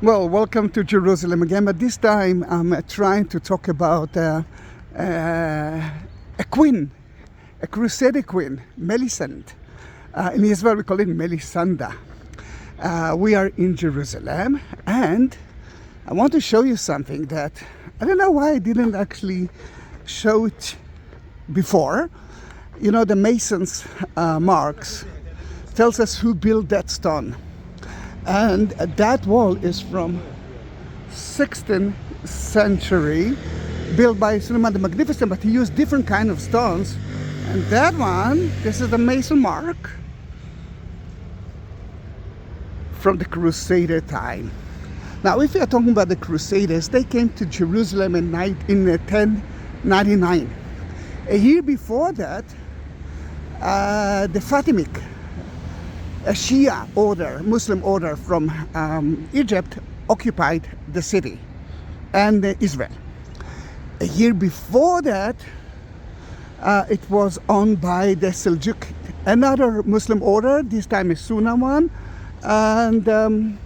Well, welcome to Jerusalem again, but this time I'm trying to talk about a queen, a Crusader queen, Melisende. In Israel we call it Melisende. We are in Jerusalem, and I want to show you something that I don't know why I didn't actually show it before. You know, the masons' marks tells us who built that stone. And that wall is from 16th century, built by Suleiman the Magnificent, but he used different kind of stones. And that one, this is the mason mark from the Crusader time. Now, if we are talking about the Crusaders, they came to Jerusalem in 1099. A year before that, the Fatimid, a Shia order, Muslim order from Egypt, occupied the city and Israel. A year before that, it was owned by the Seljuk, another Muslim order, this time a Sunni one, and the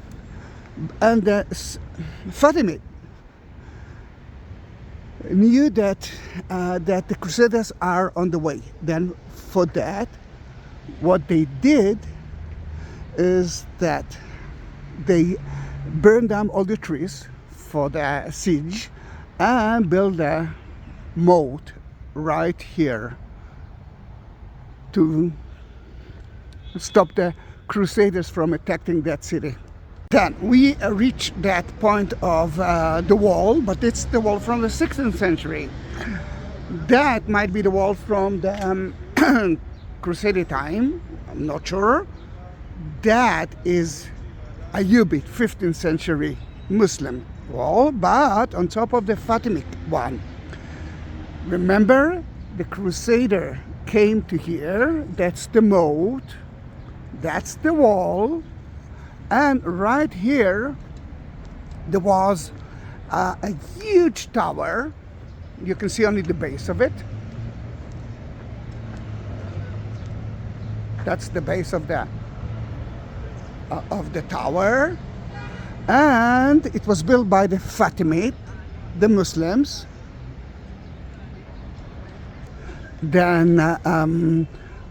Fatimid knew that the Crusaders are on the way. Then, for that, what they did is that they burned down all the trees for the siege and built a moat right here to stop the Crusaders from attacking that city. Then we reached that point of the wall, but it's the wall from the 16th century. That might be the wall from the Crusader time, I'm not sure. That is a Ayyubid 15th century Muslim wall, but on top of the Fatimid one. Remember, the Crusader came to here, that's the moat, that's the wall, and right here there was a huge tower. You can see only the base of it. That's the base of the tower, and it was built by the Fatimid, the Muslims. Then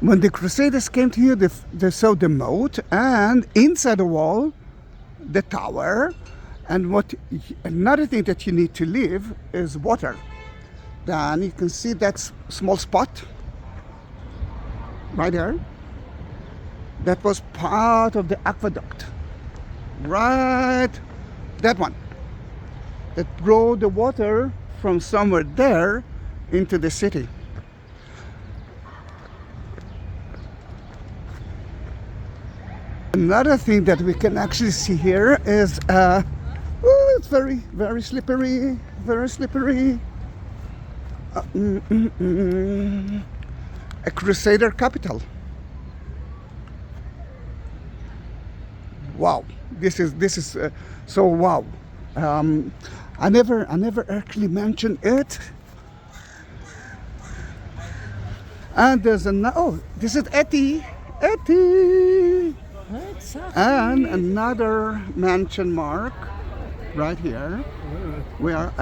when the Crusaders came to here, they saw the moat, and inside the wall, the tower. And another thing that you need to leave is water. Then you can see that small spot right there. That was part of the aqueduct, right, that one, that brought the water from somewhere there into the city. Another thing that we can actually see here is, it's very, very slippery, very slippery. A Crusader capital. Wow, this is so wow. I never actually mentioned it. And there's this is Eti, and another mansion mark right here. We are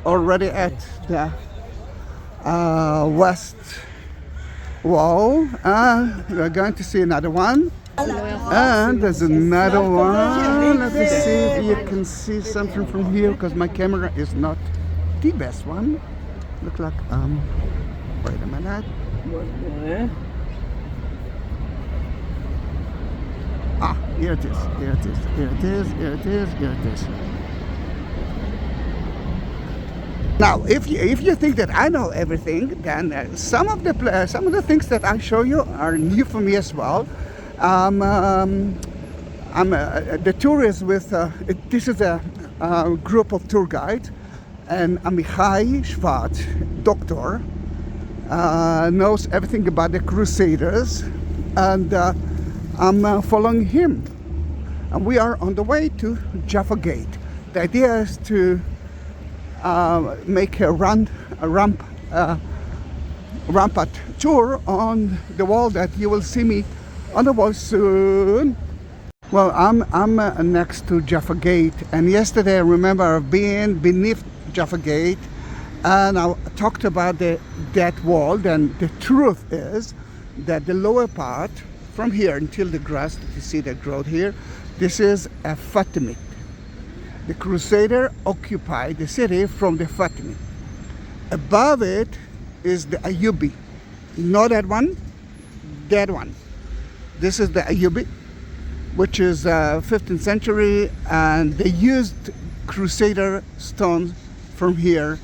already at the west wall, and we're going to see another one. And there's another one. Let me see if you can see something from here, because my camera is not the best one. Look like wait a minute. Here it is. Here it is. Here it is. Here it is. Here it is. Now, if you think that I know everything, then some of the things that I show you are new for me as well. I'm the tourist with, this is a group of tour guides, and Amichai Shvat, doctor, knows everything about the Crusaders, and I'm following him. And we are on the way to Jaffa Gate. The idea is to make a rampart tour on the wall that you will see me on the wall soon. Well, I'm next to Jaffa Gate, and yesterday I remember being beneath Jaffa Gate, and I talked about that wall. And the truth is that the lower part, from here until the grass that you see that growth here, this is a Fatimid. The Crusader occupied the city from the Fatimid. Above it is the Ayyubi. Not that one, that one. This is the Ayyubi, which is 15th century, and they used Crusader stones from here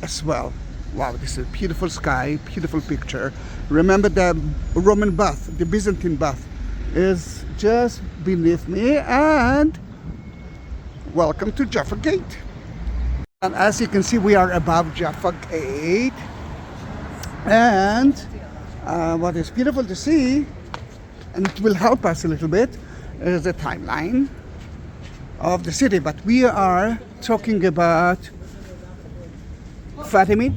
as well. Wow, this is a beautiful sky, beautiful picture. Remember the Roman bath, the Byzantine bath is just beneath me, and welcome to Jaffa Gate. And as you can see, we are above Jaffa Gate, and what is beautiful to see, and it will help us a little bit, is the timeline of the city. But we are talking about Fatimid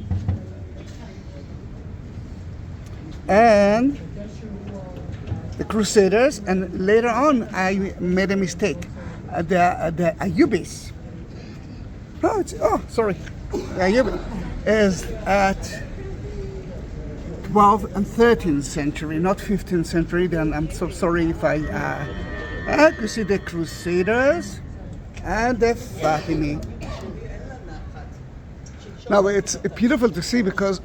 and the Crusaders, and later on I made a mistake. The Ayyubis. Sorry. The Ayyubi is at 12th and 13th century, not 15th century. Then I'm so sorry if you see the Crusaders and the Fatimid. Now it's beautiful to see because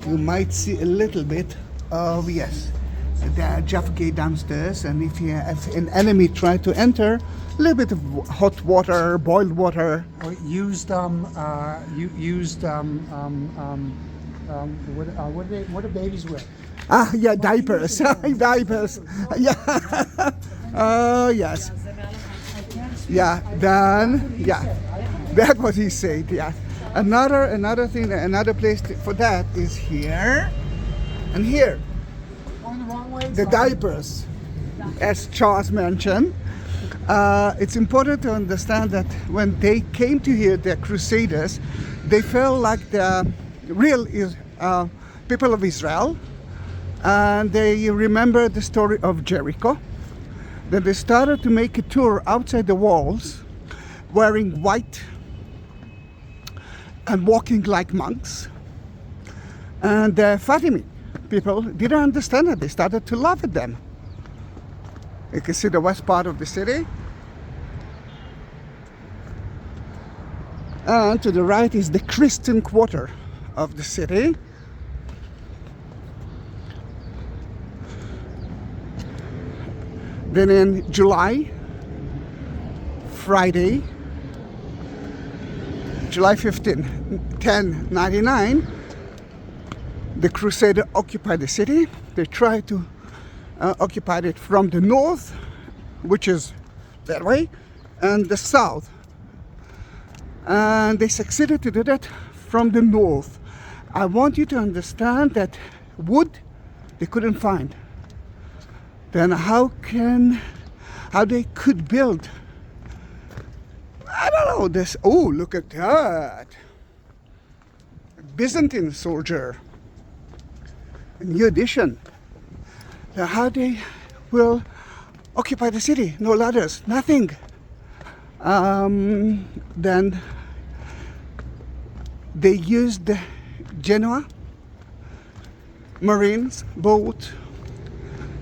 you might see a little bit of, yes, the Jaffa Gate downstairs, and if an enemy tried to enter, a little bit of hot water, boiled water. What do babies wear? Yeah, diapers. Diapers. Yeah. Oh, yes. Yeah, then, yeah. That's what he said, yeah. Another thing, another place for that is here and here. The diapers, as Charles mentioned. It's important to understand that when they came to here, the Crusaders, they felt like the real people of Israel, and they remember the story of Jericho. Then they started to make a tour outside the walls, wearing white and walking like monks. And the Fatimid people didn't understand it. They started to laugh at them. You can see the west part of the city. And to the right is the Christian quarter of the city. Then in July, Friday, July 15, 1099, the Crusader occupied the city. They tried to occupy it from the north, which is that way, and the south. And they succeeded to do that from the north. I want you to understand that wood they couldn't find. Then how they could build? I don't know this. Oh, look at that! Byzantine soldier. A new addition. Now how they will occupy the city? No ladders, nothing. Then they used the Genoa Marines boat.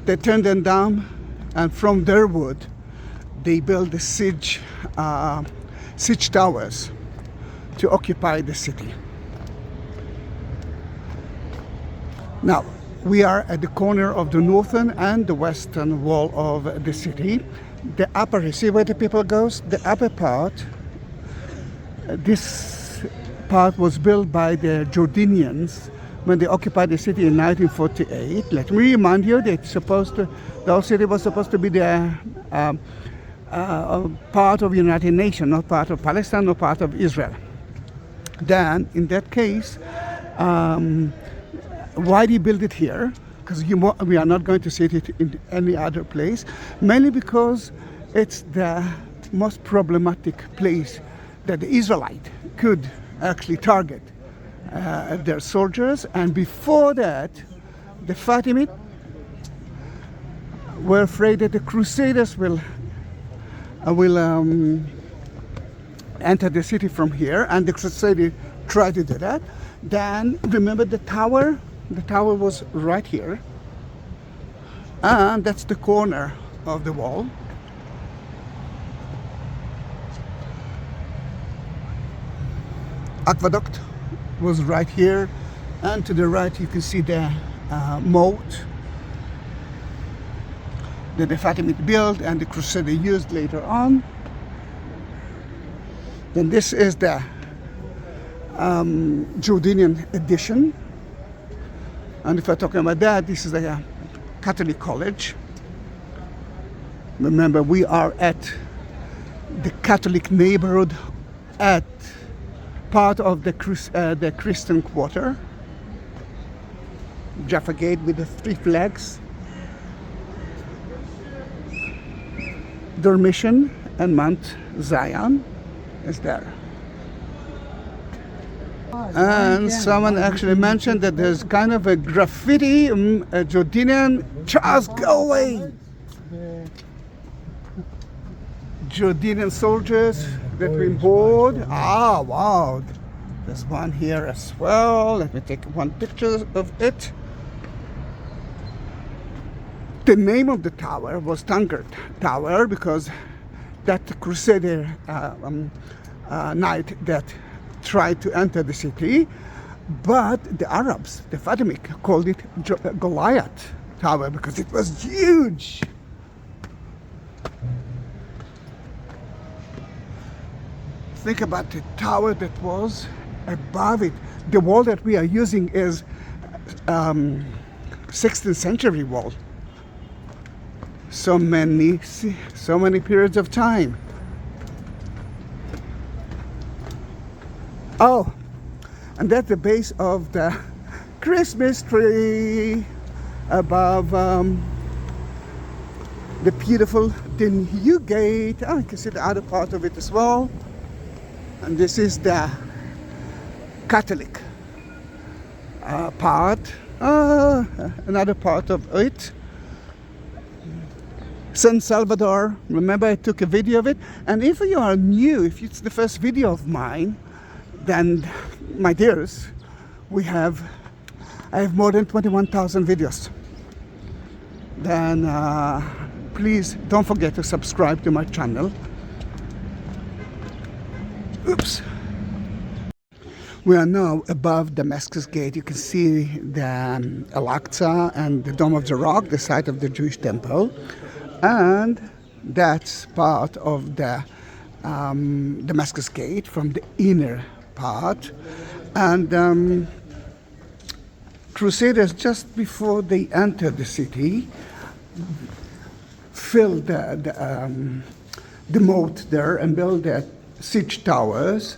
They turned them down, and from their wood, they built the siege towers to occupy the city. Now, we are at the corner of the northern and the western wall of the city. The upper, you see where the people goes? The upper part, this part was built by the Jordanians when they occupied the city in 1948. Let me remind you that the whole city was supposed to be the part of the United Nations, not part of Palestine, not part of Israel. Then, in that case, why did he build it here? Because we are not going to see it in any other place, mainly because it's the most problematic place that the Israelite could actually target their soldiers. And before that, the Fatimid were afraid that the Crusaders will enter the city from here, and the Crusaders tried to do that. Then remember the tower? The tower was right here, and that's the corner of the wall. Aqueduct was right here, and to the right you can see the moat that the Fatimid built and the Crusader used later on. Then this is the Jordanian edition, and if we're talking about that, this is the Catholic College. Remember, we are at the Catholic neighborhood at part of the Christian Quarter. Jaffa Gate with the 3 flags. Dormition and Mount Zion is there. And someone actually mentioned that there's kind of a graffiti, a Jordanian, Charles, go away! Jordanian soldiers that were board. Ah, wow. There's one here as well. Let me take one picture of it. The name of the tower was Tankard Tower because that Crusader knight that tried to enter the city, but the Arabs, the Fatimid, called it Goliath Tower because it was huge. Think about the tower that was above it. The wall that we are using is 16th century wall. So many periods of time. Oh, and that's the base of the Christmas tree above the beautiful new gate. Oh, you can see the other part of it as well. And this is the Catholic part, another part of it. San Salvador, remember I took a video of it. And if you are new, if it's the first video of mine, then my dears, I have more than 21,000 videos. Then please don't forget to subscribe to my channel. Oops. We are now above Damascus Gate. You can see the Al-Aqsa and the Dome of the Rock, the site of the Jewish temple. And that's part of the Damascus Gate from the inner part. And Crusaders, just before they entered the city, filled the moat there and built the siege towers.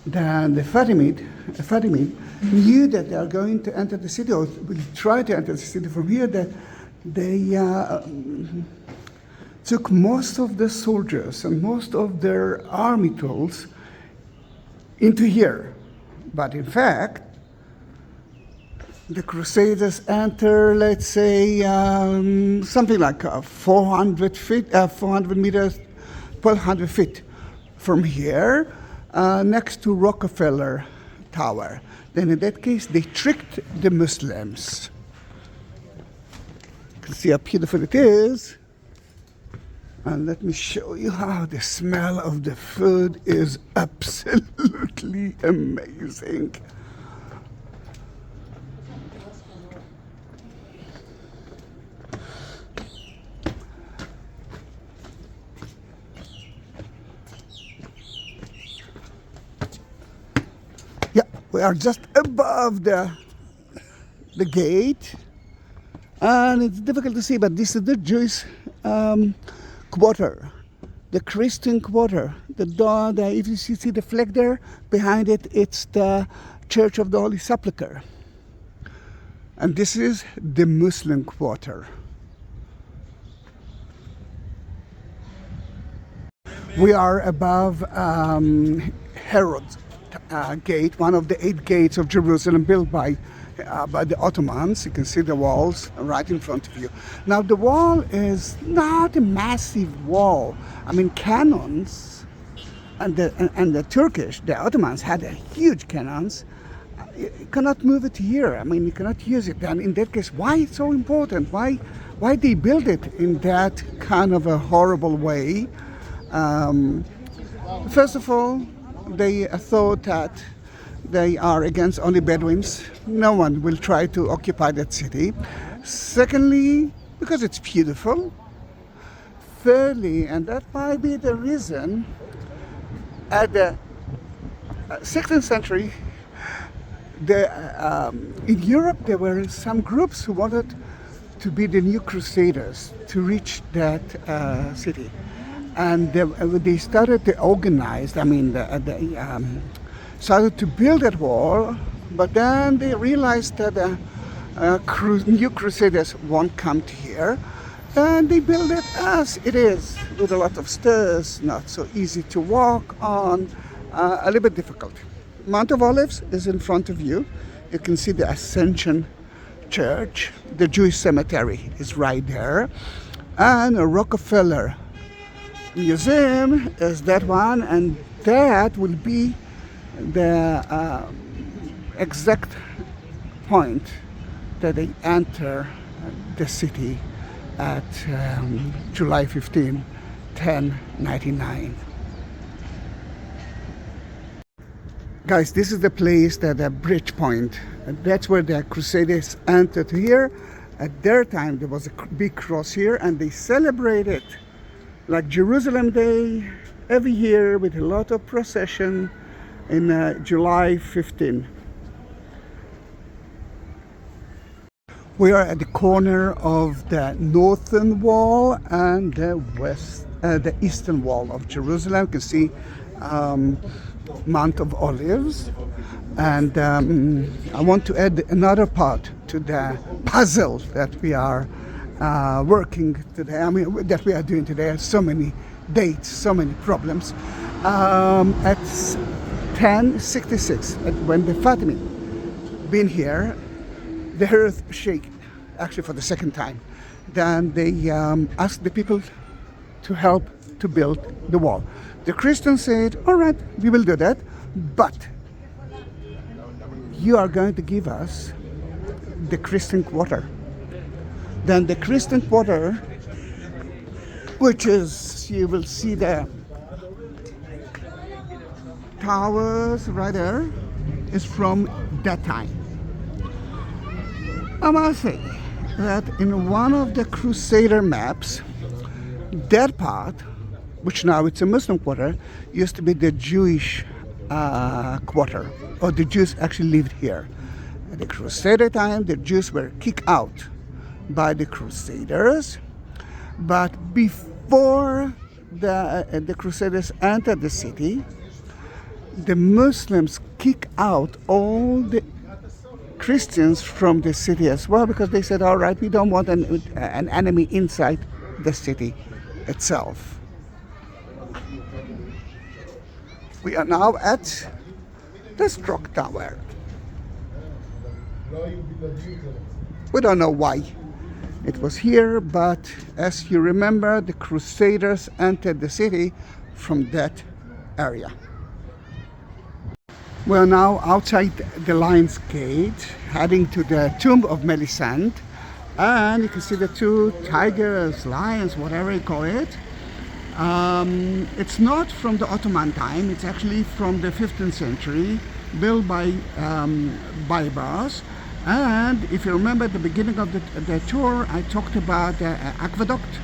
Then the Fatimid knew that they are going to enter the city, or will try to enter the city from here, that they took most of the soldiers and most of their army tools into here. But in fact, the Crusaders enter, let's say, something like 400 meters, 1,200 feet from here, next to Rockefeller Tower. Then in that case, they tricked the Muslims. You can see how beautiful it is. And let me show you how the smell of the food is absolutely amazing. Yeah, we are just above the gate, and it's difficult to see, but this is the Jewish quarter, the Christian quarter. If you see the flag there, behind it, it's the Church of the Holy Sepulchre. And this is the Muslim quarter. We are above Herod's Gate, one of the 8 gates of Jerusalem built by the Ottomans. You can see the walls right in front of you. Now the wall is not a massive wall. I mean, cannons, and the Turkish, the Ottomans had a huge cannons. You cannot move it here. I mean, you cannot use it. And in that case, why it's so important? Why they build it in that kind of a horrible way? First of all, they thought that they are against only Bedouins. No one will try to occupy that city. Secondly, because it's beautiful. Thirdly, and that might be the reason, at the 16th century, in Europe there were some groups who wanted to be the new Crusaders to reach that city. And they started to organize, started to build that wall, but then they realized that new Crusaders won't come to here, and they built it as it is, with a lot of stairs, not so easy to walk on, a little bit difficult. Mount of Olives is in front of you. You can see the Ascension Church. The Jewish cemetery is right there, and a Rockefeller Museum is that one, and that will be the exact point that they enter the city at July 15, 1099. Guys, this is the place that the bridge point. That's where the Crusaders entered here. At their time, there was a big cross here, and they celebrated like Jerusalem Day every year with a lot of procession in July 15. We are at the corner of the northern wall and the eastern wall of Jerusalem. You can see Mount of Olives, and I want to add another part to the puzzle that we are working today. I mean, that we are doing today. So many dates, so many problems. At 1066, when the Fatimid been here, the earth shake, actually for the second time. Then they asked the people to help to build the wall. The Christians said, all right, we will do that, but you are going to give us the Christian Quarter. Then the Christian Quarter, which is, you will see the towers right there, is from that time. I must say that in one of the Crusader maps, that part, which now it's a Muslim quarter, used to be the Jewish quarter, or the Jews actually lived here. At the Crusader time, the Jews were kicked out by the Crusaders, but before the Crusaders entered the city, the Muslims kicked out all the Christians from the city as well, because they said, all right, we don't want an enemy inside the city itself. We are now at the Stork Tower. We don't know why it was here, but as you remember, the Crusaders entered the city from that area. We are now outside the Lion's Gate, heading to the tomb of Melisende, and you can see the two tigers, lions, whatever you call it. It's not from the Ottoman time, it's actually from the 15th century, built by Bybars. And if you remember at the beginning of the tour, I talked about the aqueduct.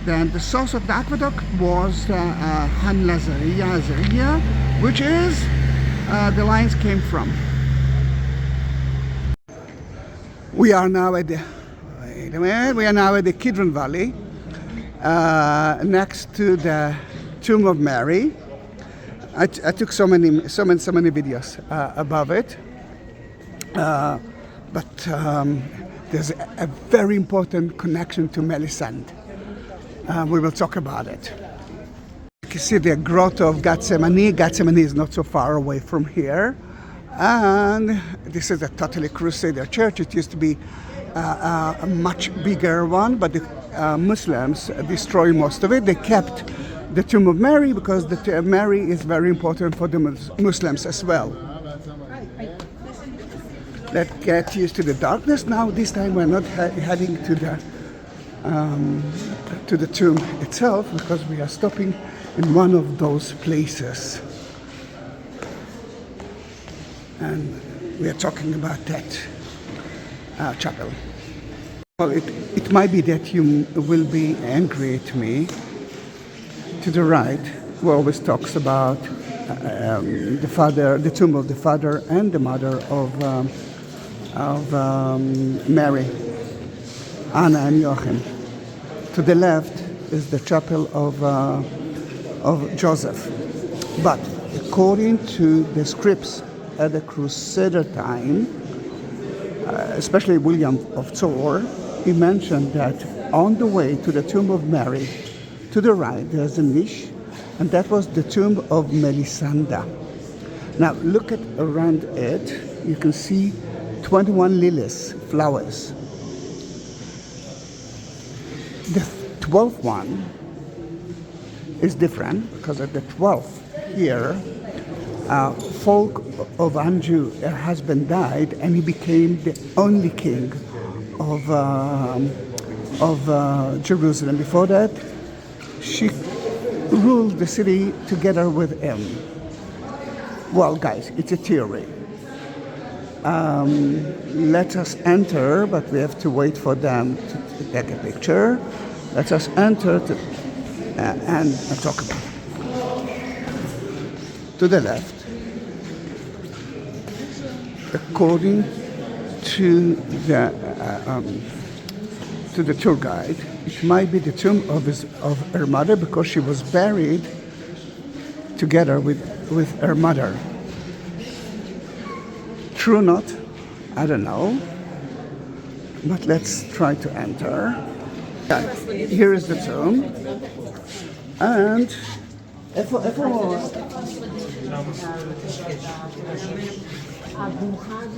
Then the source of the aqueduct was Han Lazaria, which is the lines came from. We are now at the Kidron Valley, next to the Tomb of Mary. I took so many videos above it. But there's a very important connection to Melisende. We will talk about it. can see the grotto of Gethsemane. Gethsemane is not so far away from here. And this is a totally Crusader church. It used to be a much bigger one, but the Muslims destroyed most of it. They kept the tomb of Mary because Mary is very important for the Muslims as well. Let's get used to the darkness now. This time we're not heading to the tomb itself because we are stopping in one of those places. And we are talking about that chapel. Well, it might be that you will be angry at me. To the right, who always talks about the tomb of the father and the mother of Mary, Anna and Joachim. To the left is the chapel of Joseph. But according to the scripts at the Crusader time, especially William of Tyre, he mentioned that on the way to the tomb of Mary, to the right, there's a niche, and that was the tomb of Melisende. Now, look at around it. You can see 21 lilies, flowers. The 12th one is different because at the 12th here, folk of Anjou, her husband died, and he became the only king of Jerusalem. Before that, she ruled the city together with him. Well, guys, it's a theory. Let us enter, but we have to wait for them to take a picture. Let us enter and talk about it. To the left, according to the tour guide, it might be the tomb of her mother because she was buried together with her mother. True or not? I don't know. But let's try to enter. Here is the tomb. And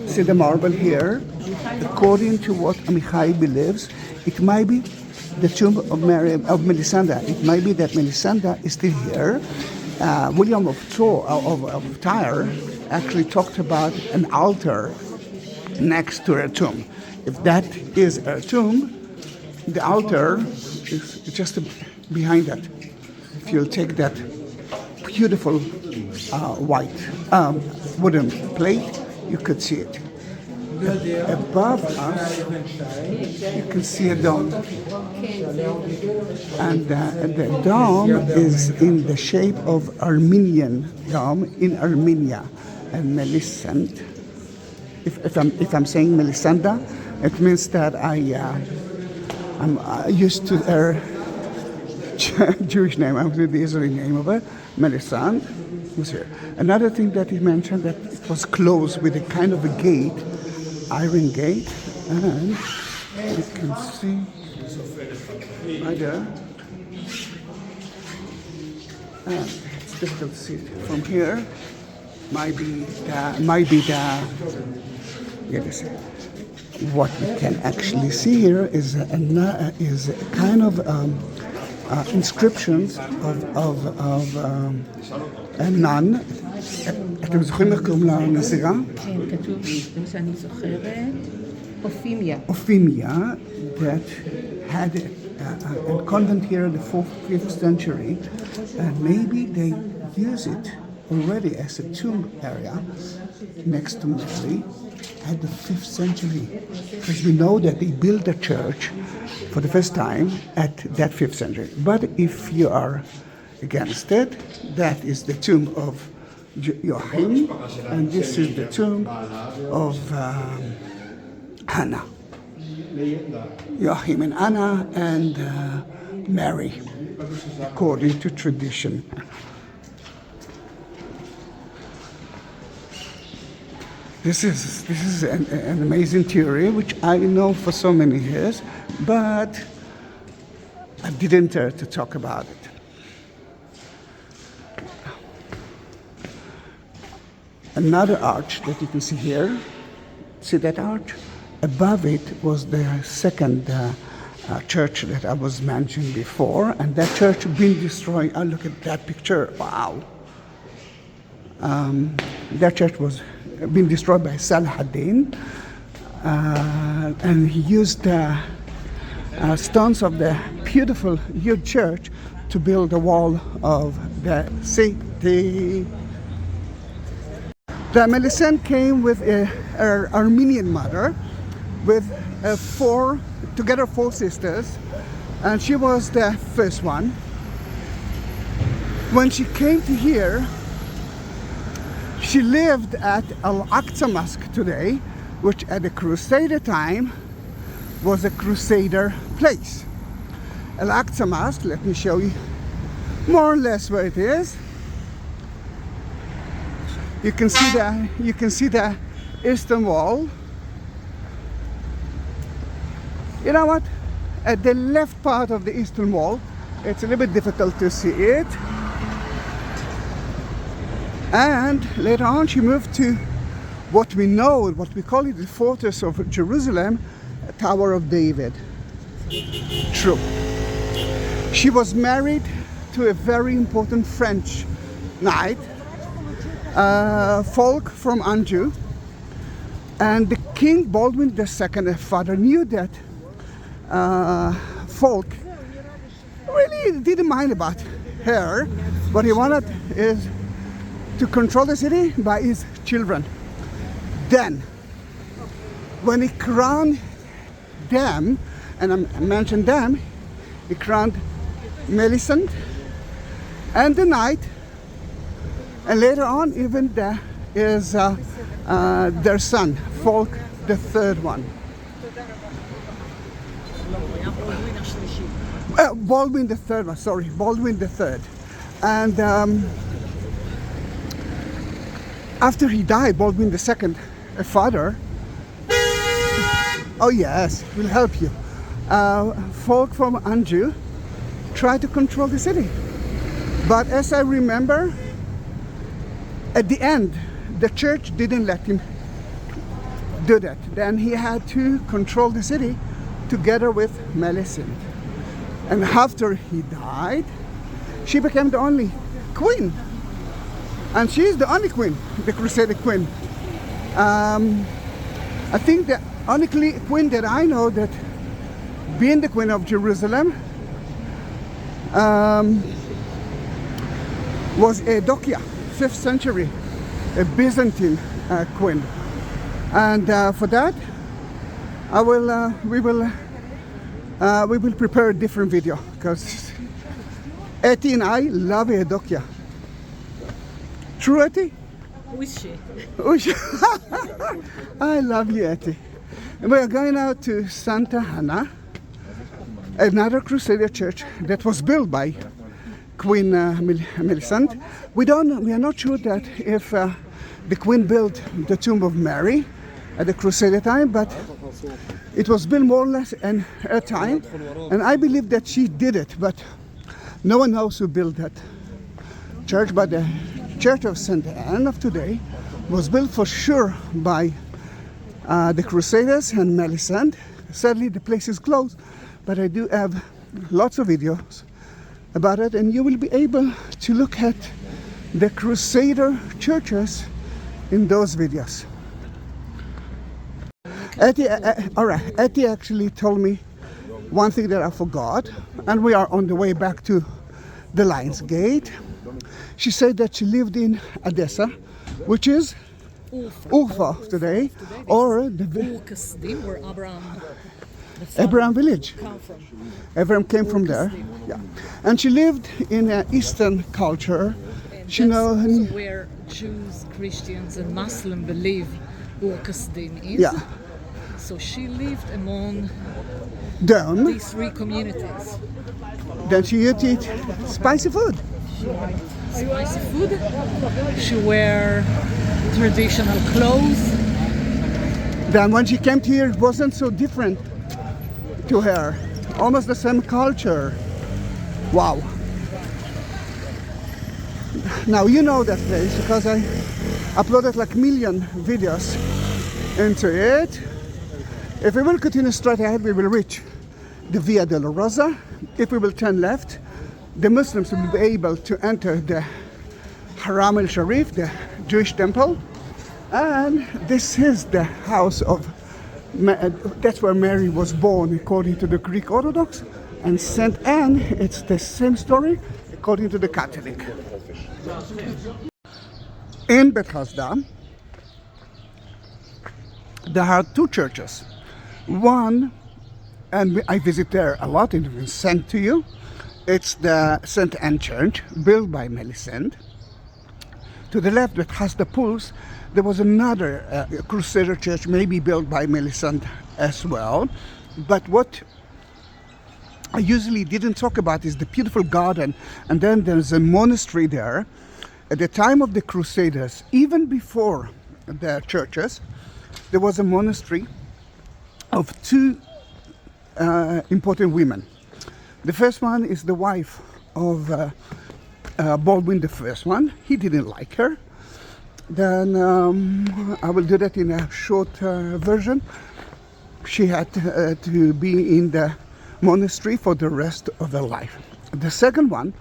see the marble here. According to what Amichai believes, it might be the tomb of Melisende. It might be that Melisende is still here. William of Tyre actually talked about an altar next to her tomb. If that is her tomb, the altar is just behind that. If you'll take that beautiful white wooden plate, you could see it. Above us, you can see a dome. And the dome is in the shape of Armenian dome in Armenia. And Melisende, if I'm saying Melisende, it means that I'm used to her Jewish name. I'm with the Israeli name of her. Melisende was here. Another thing that he mentioned, that it was closed with a kind of a gate, iron gate, and you can see right there. It's difficult to see it from here. Might be what we can actually see here is a kind of inscriptions of a nun. אתם זוכרים איך קוראים לנזירה? כן, כתוב, זה מה שאני זוכרת, Ophemia, that had a convent here in the 5th century, and maybe they use it already as a tomb area next to Mary at the 5th century, because we know that they built the church for the first time at that 5th century. But if you are against it, that is the tomb of Joachim, and this is the tomb of Anna. Joachim and Anna and Mary, according to tradition. This is an amazing theory, which I know for so many years, but I didn't dare to talk about it. another arch that you can see here. See that arch? Above it was the second church that I was mentioning before, and that church been destroyed. Oh, look at that picture! Wow. That church was been destroyed by Saladin, and he used stones of the beautiful huge church to build the wall of the city. The Melisende came with her Armenian mother, with four sisters, and she was the first one. When she came to here, she lived at Al-Aqsa Mosque today, which at the Crusader time was a Crusader place. Al-Aqsa Mosque, let me show you more or less where it is. You can see the eastern wall. You know what? At the left part of the eastern wall, it's a little bit difficult to see it. And later on, she moved to what we call it the fortress of Jerusalem, Tower of David. True. She was married to a very important French knight, folk from Anjou, and the King Baldwin II, her father, knew that folk really didn't mind about her. What he wanted is to control the city by his children. Then, when he crowned them, and I mentioned them, he crowned Melisende and the knight, and later on even there is their son, Folk the third one. Baldwin the third one, sorry, Baldwin the third. And after he died, Baldwin the second, a father, oh yes, will help you. Folk from Anjou tried to control the city. But as I remember, at the end, the church didn't let him do that. Then he had to control the city together with Melisende. And after he died, she became the only queen. And she's the only queen, the Crusader queen. I think the only queen that I know that being the Queen of Jerusalem was Eudokia, 5th century, a Byzantine queen. And for that, we will prepare a different video, because Etty and I love Eudokia. True, Etty? I love you, Etty. And we are going now to Santa Anna, another Crusader church that was built by Queen Melisende. We are not sure that if the Queen built the tomb of Mary at the Crusader time, but it was built more or less in her time, and I believe that she did it, but no one knows who built that church. But the Church of Santa Anna of today was built for sure by the Crusaders and Melisende. Sadly, the place is closed, but I do have lots of videos about it, and you will be able to look at the Crusader churches in those videos. Etty actually told me one thing that I forgot, and we are on the way back to the Lions Gate. She said that she lived in Edessa, which is Ufa today, or the where Abraham village. Abraham came from there, yeah. And she lived in Eastern culture. She knows where Jews, Christians, and Muslims believe Ur Kasdim is. Yeah. So she lived among them. these three communities. Then she used to eat spicy food. Spicy food. She wear traditional clothes. Then when she came here, it wasn't so different to her. Almost the same culture. Wow. Now you know that place because uploaded like million videos into it. If we will continue straight ahead, we will reach the Via Dolorosa. If we will turn left, the Muslims will be able to enter the Haram al-Sharif, the Jewish temple. And this is the house of, that's where Mary was born according to the Greek Orthodox. And St. Anne, it's the same story according to the Catholic. In Beit Hasda, there are two churches. One, and I visit there a lot, and it was sent to you. It's the St. Anne Church, built by Melisende. To the left, that has the pools, there was another Crusader church, maybe built by Melisende as well. But what I usually didn't talk about is the beautiful garden, and then there's a monastery there. At the time of the Crusaders, even before the churches, there was a monastery of two important women. The first one is the wife of Baldwin the First one. He didn't like her. Then I will do that in a short version. She had to be in the monastery for the rest of her life. The second one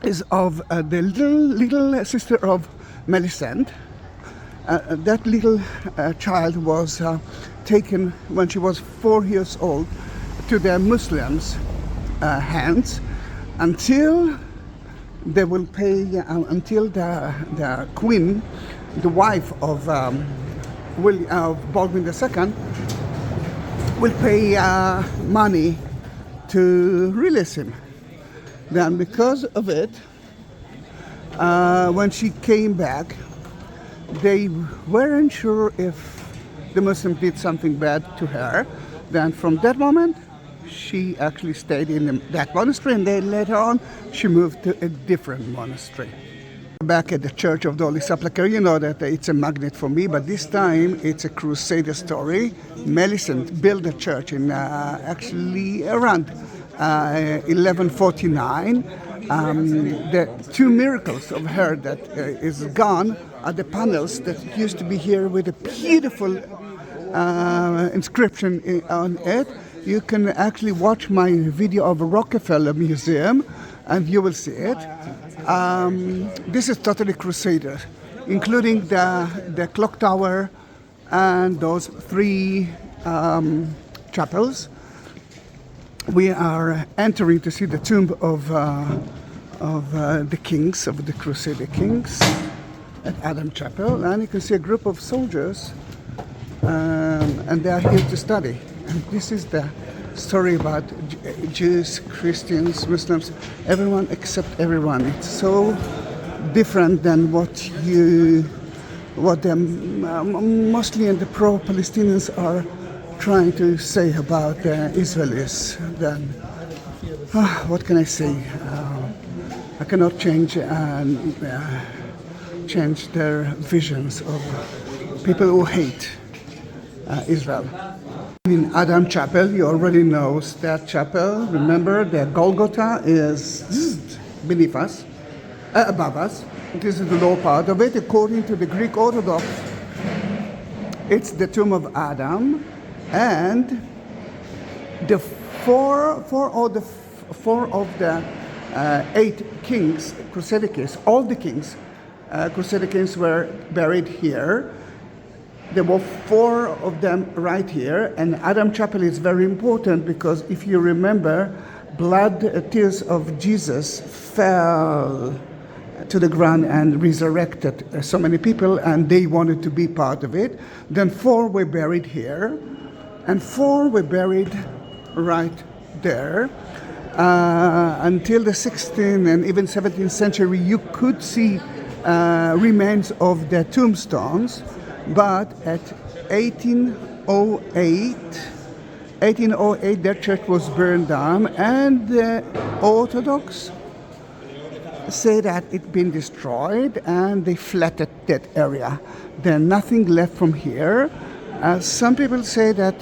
is of the little sister of Melisende. That little child was taken when she was 4 years old to the Muslims' hands until they will pay, until the queen, the wife of Baldwin II, will pay money to release him. Then because of it, when she came back, they weren't sure if the Muslims did something bad to her. Then from that moment, she actually stayed in that monastery, and then later on, she moved to a different monastery. Back at the Church of the Holy Sepulchre, you know that it's a magnet for me, but this time it's a Crusader story. Melisende built a church in actually around 1149. The two miracles of her that is gone are the panels that used to be here with a beautiful inscription on it. You can actually watch my video of Rockefeller Museum and you will see it. This is totally Crusader, including the clock tower and those three chapels. We are entering to see the tomb of the kings, of the Crusader kings at Adam Chapel, and you can see a group of soldiers, and they are here to study. And this is the story about Jews, Christians, Muslims, everyone except everyone. It's so different than what mostly the pro-Palestinians are trying to say about the Israelis. Then, what can I say? I cannot change their visions of people who hate Israel. In Adam Chapel, you already know that chapel. Remember, the Golgotha is beneath us, above us. This is the lower part of it. According to the Greek Orthodox, it's the tomb of Adam, and the four of the 8 kings, Crusader kings, all the kings, Crusader kings were buried here. There were 4 of them right here, and Adam Chapel is very important because if you remember, blood tears of Jesus fell to the ground and resurrected so many people, and they wanted to be part of it. Then 4 were buried here, and 4 were buried right there. Until the 16th and even 17th century, you could see remains of the tombstones. But at 1808, their church was burned down, and the Orthodox say that it's been destroyed, and they flattened that area. There's nothing left from here. Some people say that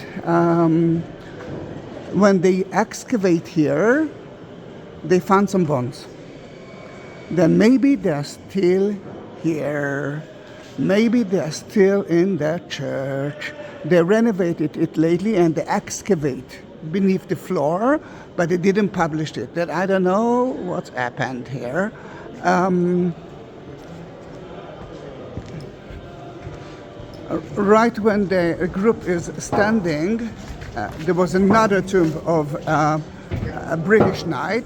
when they excavate here, they found some bones. Then maybe they're still here. Maybe they're still in the church. They renovated it lately and they excavate beneath the floor, but they didn't publish it. That I don't know what's happened here. Right when the group is standing, there was another tomb of a British knight,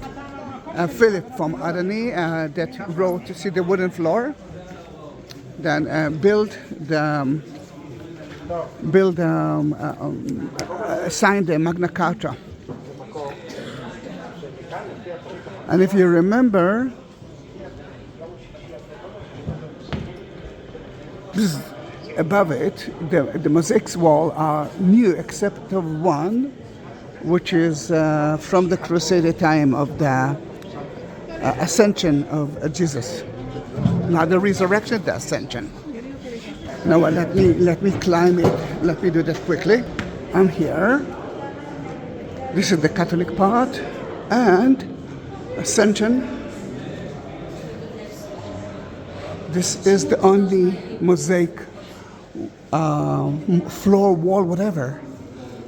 Philip from Adani, that wrote, see the wooden floor, then signed the Magna Carta. And if you remember, above it, the mosaics wall are new except of one, which is from the Crusader time of the ascension of Jesus. Not the resurrection, the ascension. Now let me climb it. Let me do that quickly. I'm here. This is the Catholic part and ascension. This is the only mosaic floor, wall, whatever,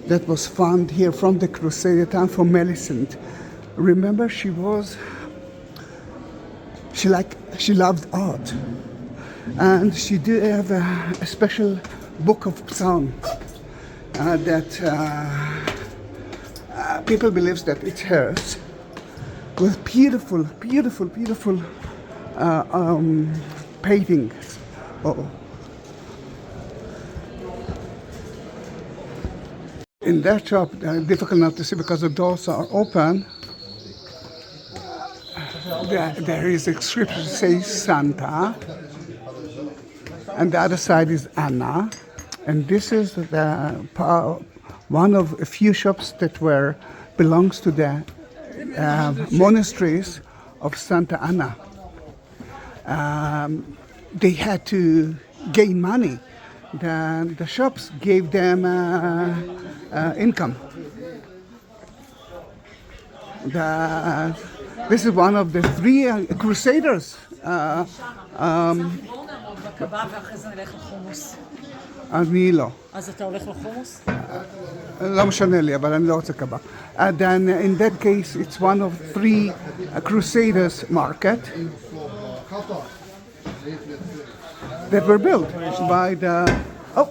that was found here from the Crusader time, from Melisende. Remember, she loved art, and she did have a special book of psalm that people believes that it's hers, with beautiful paintings. In that shop, difficult not to see because the doors are open. There is a scripture that says Santa, and the other side is Anna, and this is one of a few shops that belongs to the monasteries of Santa Anna. They had to gain money. The shops gave them income. This is one of the three Crusaders. אני לא. אז אתה הולך לחומוס? לא משנה לי, אבל אני לא רוצה קבב. Then in that case, it's one of three Crusaders market that were built by the... Oh,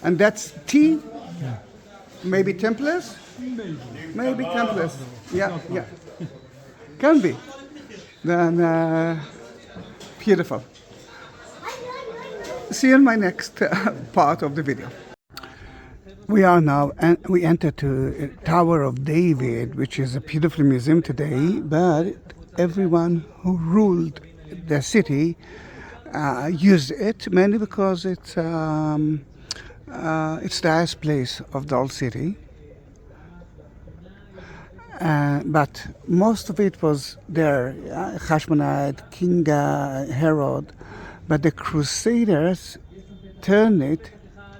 and that's tea? Yeah. Maybe Templars? Maybe Templars. Yeah. Can be. Then, beautiful. See you in my next part of the video. We are now, and we enter to Tower of David, which is a beautiful museum today, but everyone who ruled the city used it, mainly because it's the highest place of the whole city. But most of it was there, Hashmonite, King Herod, but the Crusaders turned it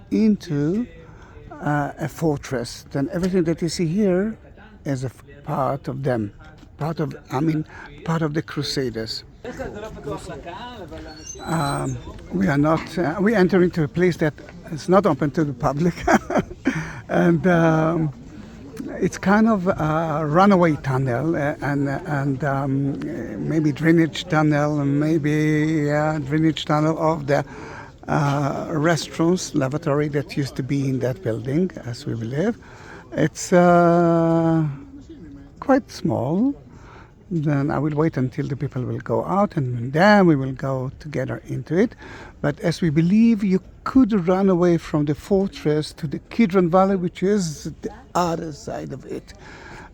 into a fortress. Then everything that you see here is a part of them, part of the Crusaders. We enter into a place that is not open to the public, and it's kind of a runaway tunnel and maybe drainage tunnel, and maybe drainage tunnel of the restaurants, lavatory that used to be in that building, as we believe. It's quite small. Then I will wait until the people will go out, and then we will go together into it. But as we believe, you could run away from the fortress to the Kidron Valley, which is the other side of it.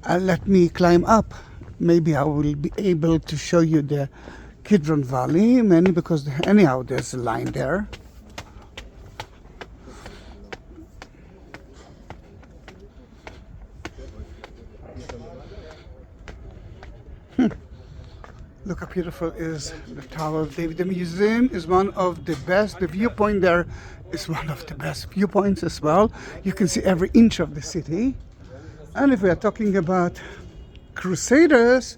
Let me climb up. Maybe I will be able to show you the Kidron Valley, mainly because anyhow there's a line there. Look how beautiful is the Tower of David. The museum is one of the best. The viewpoint there is one of the best viewpoints as well. You can see every inch of the city. And if we are talking about Crusaders,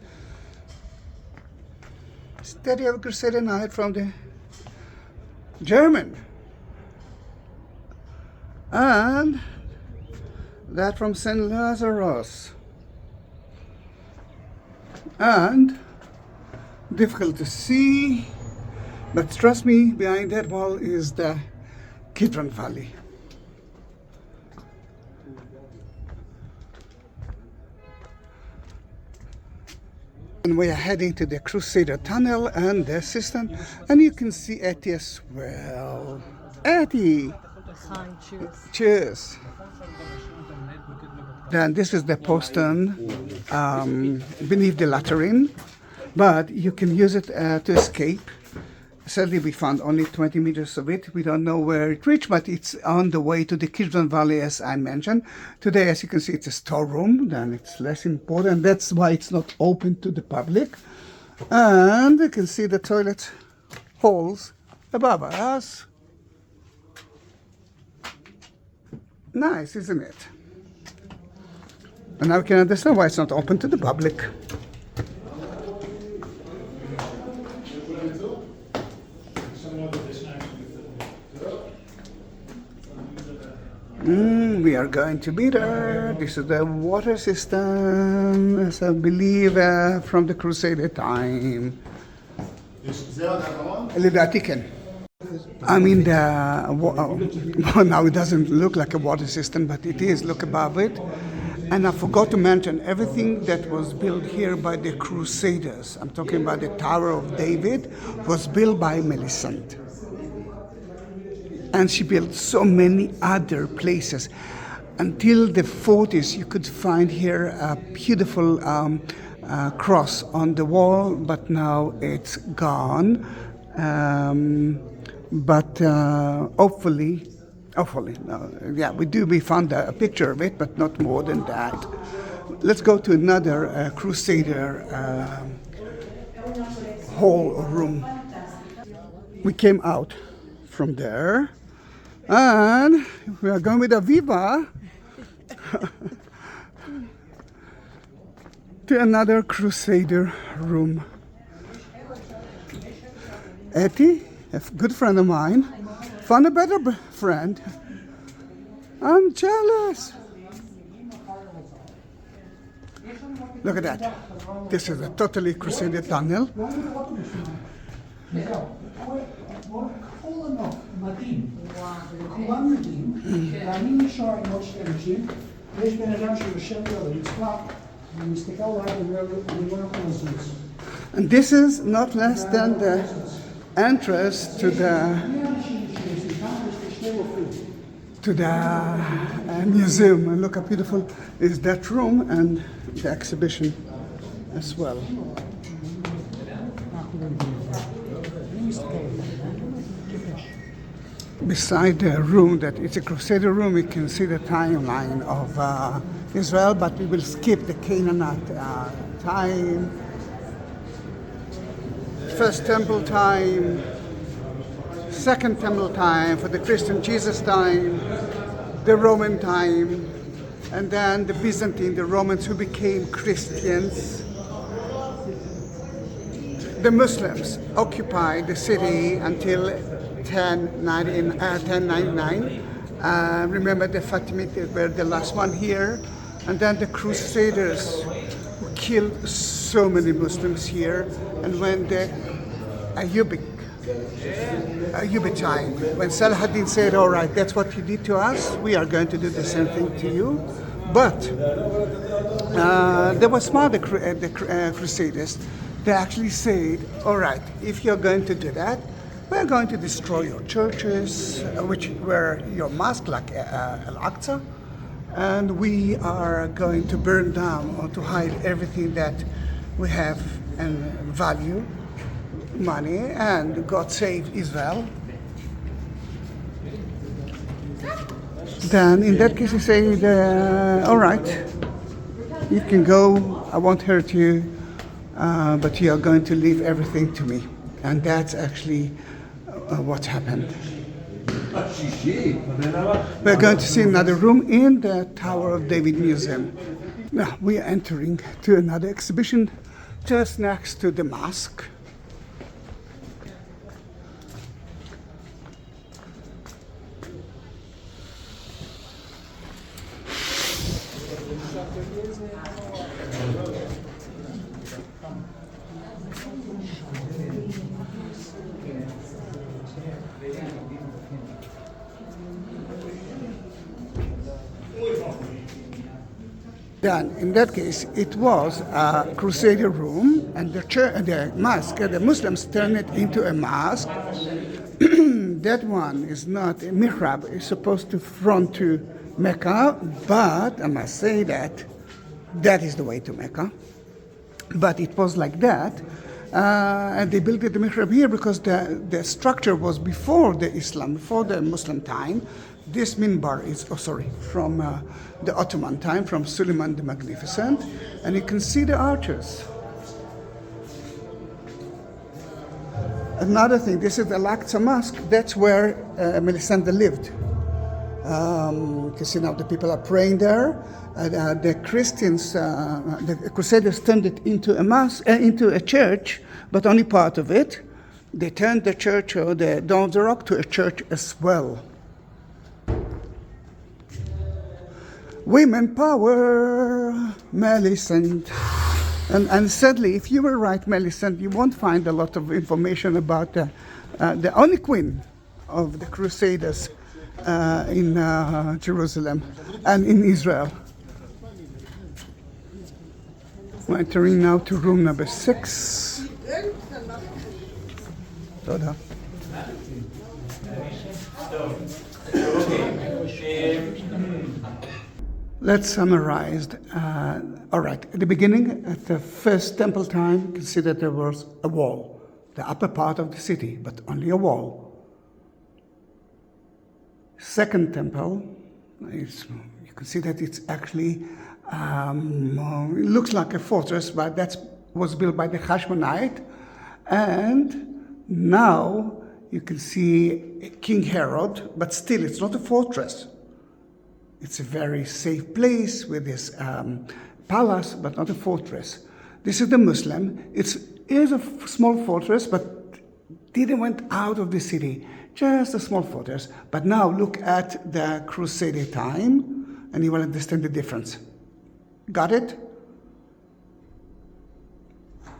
steady of Crusader knight from the German. And that from St. Lazarus. And difficult to see, but trust me, behind that wall is the Kidron Valley. And we are heading to the Crusader Tunnel and the cistern, and you can see Etty as well. Etty! Hi, cheers. Cheers! Then this is the postern beneath the latrine, but you can use it to escape. Sadly, we found only 20 meters of it. We don't know where it reached, but it's on the way to the Kidron Valley, as I mentioned. Today, as you can see, it's a storeroom. Then it's less important. That's why it's not open to the public. And you can see the toilet holes above us. Nice, isn't it? And now we can understand why it's not open to the public. We are going to be there. This is the water system, as I believe, from the Crusader time. I mean, well, now it doesn't look like a water system, but it is. Look above it. And I forgot to mention everything that was built here by the Crusaders. I'm talking about the Tower of David, was built by Melisende. And she built so many other places. Until the 40s, you could find here a beautiful cross on the wall, but now it's gone. Hopefully, we found a picture of it, but not more than that. Let's go to another Crusader hall or room. We came out from there, and we are going with Aviva to another Crusader room. Etty, a good friend of mine, found a better friend. I'm jealous. Look at that. This is a totally Crusader tunnel. And this is not less than the entrance to the museum. And look how beautiful is that room and the exhibition as well. Beside the room, that it's a Crusader room, we can see the timeline of Israel, but we will skip the Canaanite time, First Temple time, Second Temple time, for the Christian Jesus time, the Roman time, and then the Byzantine, the Romans who became Christians. The Muslims occupied the city until 1099. Remember, the Fatimids were the last one here, and then the Crusaders who killed so many Muslims here. And when the Ayyubid time, when Saladin said, all right, that's what you did to us, we are going to do the same thing to you. But they were smart, the Crusaders. They actually said, all right, if you're going to do that, we're going to destroy your churches, which were your mosque, like Al-Aqsa, and we are going to burn down or to hide everything that we have and value, money, and God save Israel. Then in that case, he said, all right, you can go, I won't hurt you, but you are going to leave everything to me. And that's actually what happened. We're going to see another room in the Tower of David Museum. Now we are entering to another exhibition just next to the mosque. Then, in that case, it was a Crusader room, and the mosque, the Muslims turned it into a mosque. That one is not a mihrab; it's supposed to front to Mecca, but I must say that that is the way to Mecca. But it was like that, and they built the mihrab here because the structure was before the Islam, before the Muslim time. This minbar is, from the Ottoman time, from Suleiman the Magnificent, and you can see the arches. Another thing, this is the Al-Aqsa Mosque. That's where Melisende lived. You can see now the people are praying there. The Christians, the Crusaders turned it into a mosque, into a church, but only part of it. They turned the church, or the Dome of the Rock, to a church as well. Women power, Melisende. And sadly, if you will write Melisende, you won't find a lot of information about the only queen of the Crusaders in Jerusalem and in Israel. We're entering now to room number 6. Toda. Let's summarize. All right, at the beginning, at the first temple time, you can see that there was a wall, the upper part of the city, but only a wall. Second temple, you can see that it's actually, it looks like a fortress, but that was built by the Hashmonite. And now you can see King Herod, but still it's not a fortress. It's a very safe place with this palace, but not a fortress. This is the Muslim. It is a small fortress, but didn't went out of the city. Just a small fortress. But now look at the Crusader time, and you will understand the difference. Got it?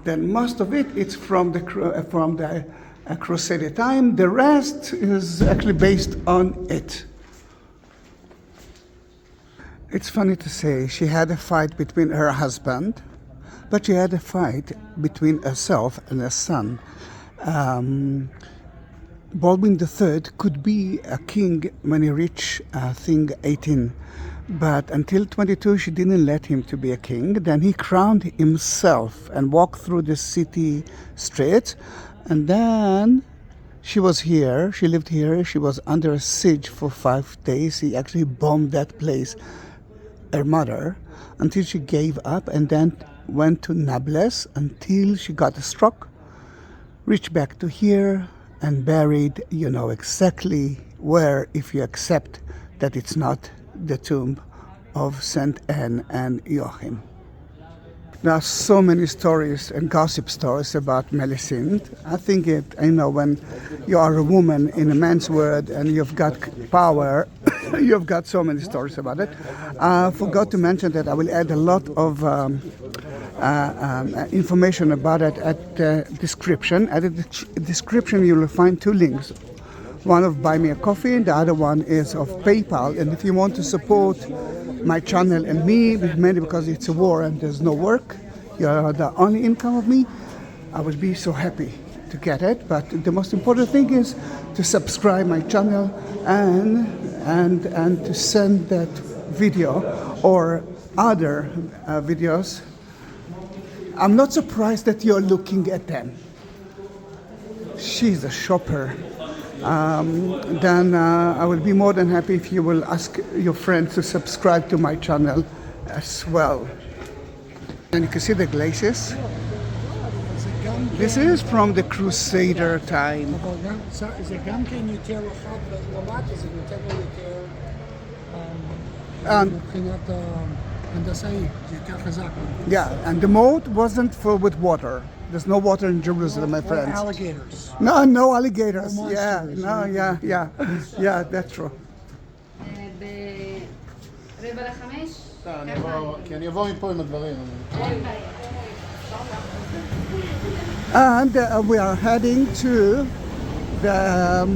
Then most of it's from the Crusader time. The rest is actually based on it. It's funny to say she had a fight between her husband, but she had a fight between herself and her son. Baldwin III could be a king when he reached, I think, 18. But until 22, she didn't let him to be a king. Then he crowned himself and walked through the city streets. And then she was here, she lived here, she was under a siege for 5 days. He actually bombed that place, her mother, until she gave up, and then went to Nablus until she got a stroke, reached back to here, and buried, you know exactly where, if you accept that it's not the tomb of Saint Anne and Joachim. There are so many stories and gossip stories about Melisende. I think when you are a woman in a man's world and you've got power, you've got so many stories about it. I forgot to mention that I will add a lot of information about it at the description. At the description you will find 2 links. One of Buy Me a Coffee and the other one is of PayPal. And if you want to support my channel and me, mainly because it's a war and there's no work, you're the only income of me, I would be so happy to get it. But the most important thing is to subscribe my channel and to send that video or other videos. I'm not surprised that you're looking at them. She's a shopper. Then I will be more than happy if you will ask your friends to subscribe to my channel as well. And you can see the glaciers. This is from the Crusader time. Yeah, and the moat wasn't filled with water. There's no water in Jerusalem, my friends. Alligators. No alligators. No Yeah, monsters, no, yeah, that's true. And we are heading to the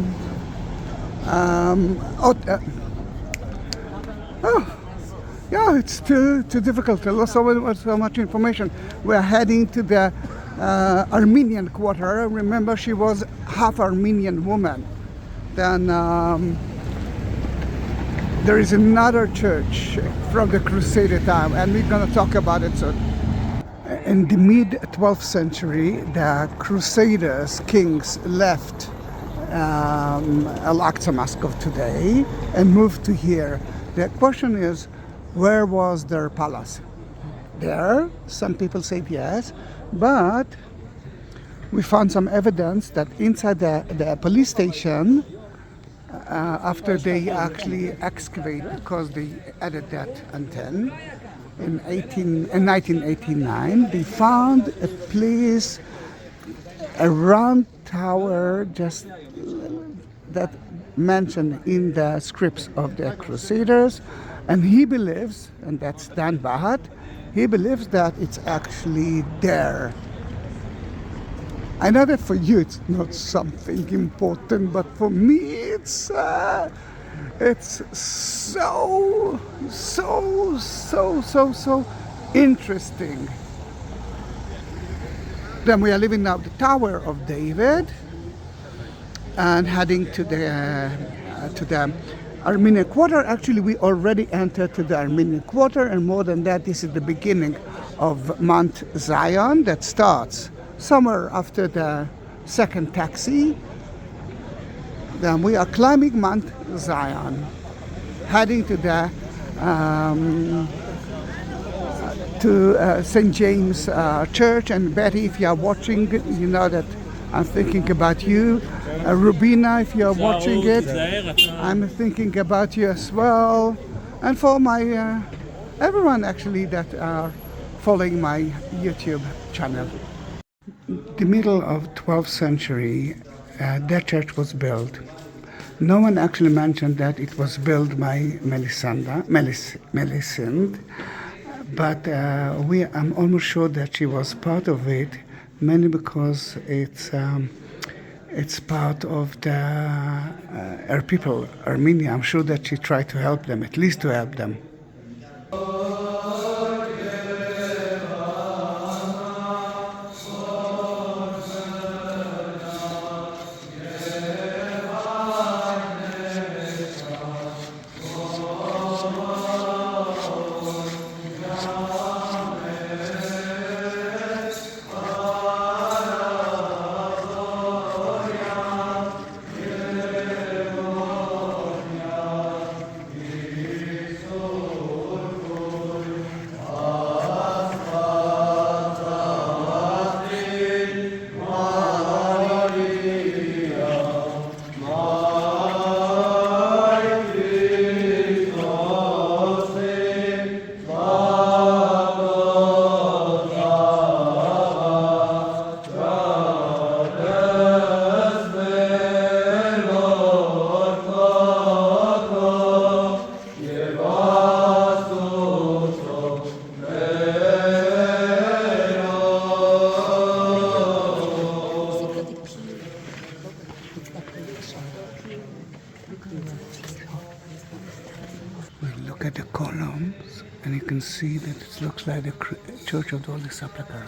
Yeah, it's too difficult. There's so much information. We're heading to the Armenian Quarter. Remember, she was half Armenian woman. Then there is another church from the Crusader time, and we're going to talk about it soon. In the mid-12th century, the Crusaders, kings, left Al-Aqsa Mosque of today and moved to here. The question is, where was their palace? There, some people say yes, but we found some evidence that inside the police station, after they actually excavate, because they added that antenna, in 1989, they found a place, a round tower, just that mentioned in the scripts of the Crusaders, and he believes, and that's Dan Bahat, he believes that it's actually there. I know that for you it's not something important, but for me it's so interesting. Then we are leaving now the Tower of David and heading to the Armenian Quarter. Actually, we already entered to the Armenian Quarter, and more than that, this is the beginning of Mount Zion that starts somewhere after the second taxi. Then we are climbing Mount Zion, heading to the St. James Church. And Betty, if you are watching, you know that I'm thinking about you. Rubina, if you are watching it, I'm thinking about you as well. And for my everyone actually that are following my YouTube channel. The middle of 12th century, that church was built. No one actually mentioned that it was built by Melisende, but I'm almost sure that she was part of it, mainly because it's part of her people, Armenia. I'm sure that she tried to help them, at least to help them. Look at the columns, and you can see that it looks like the Church of the Holy Sepulchre.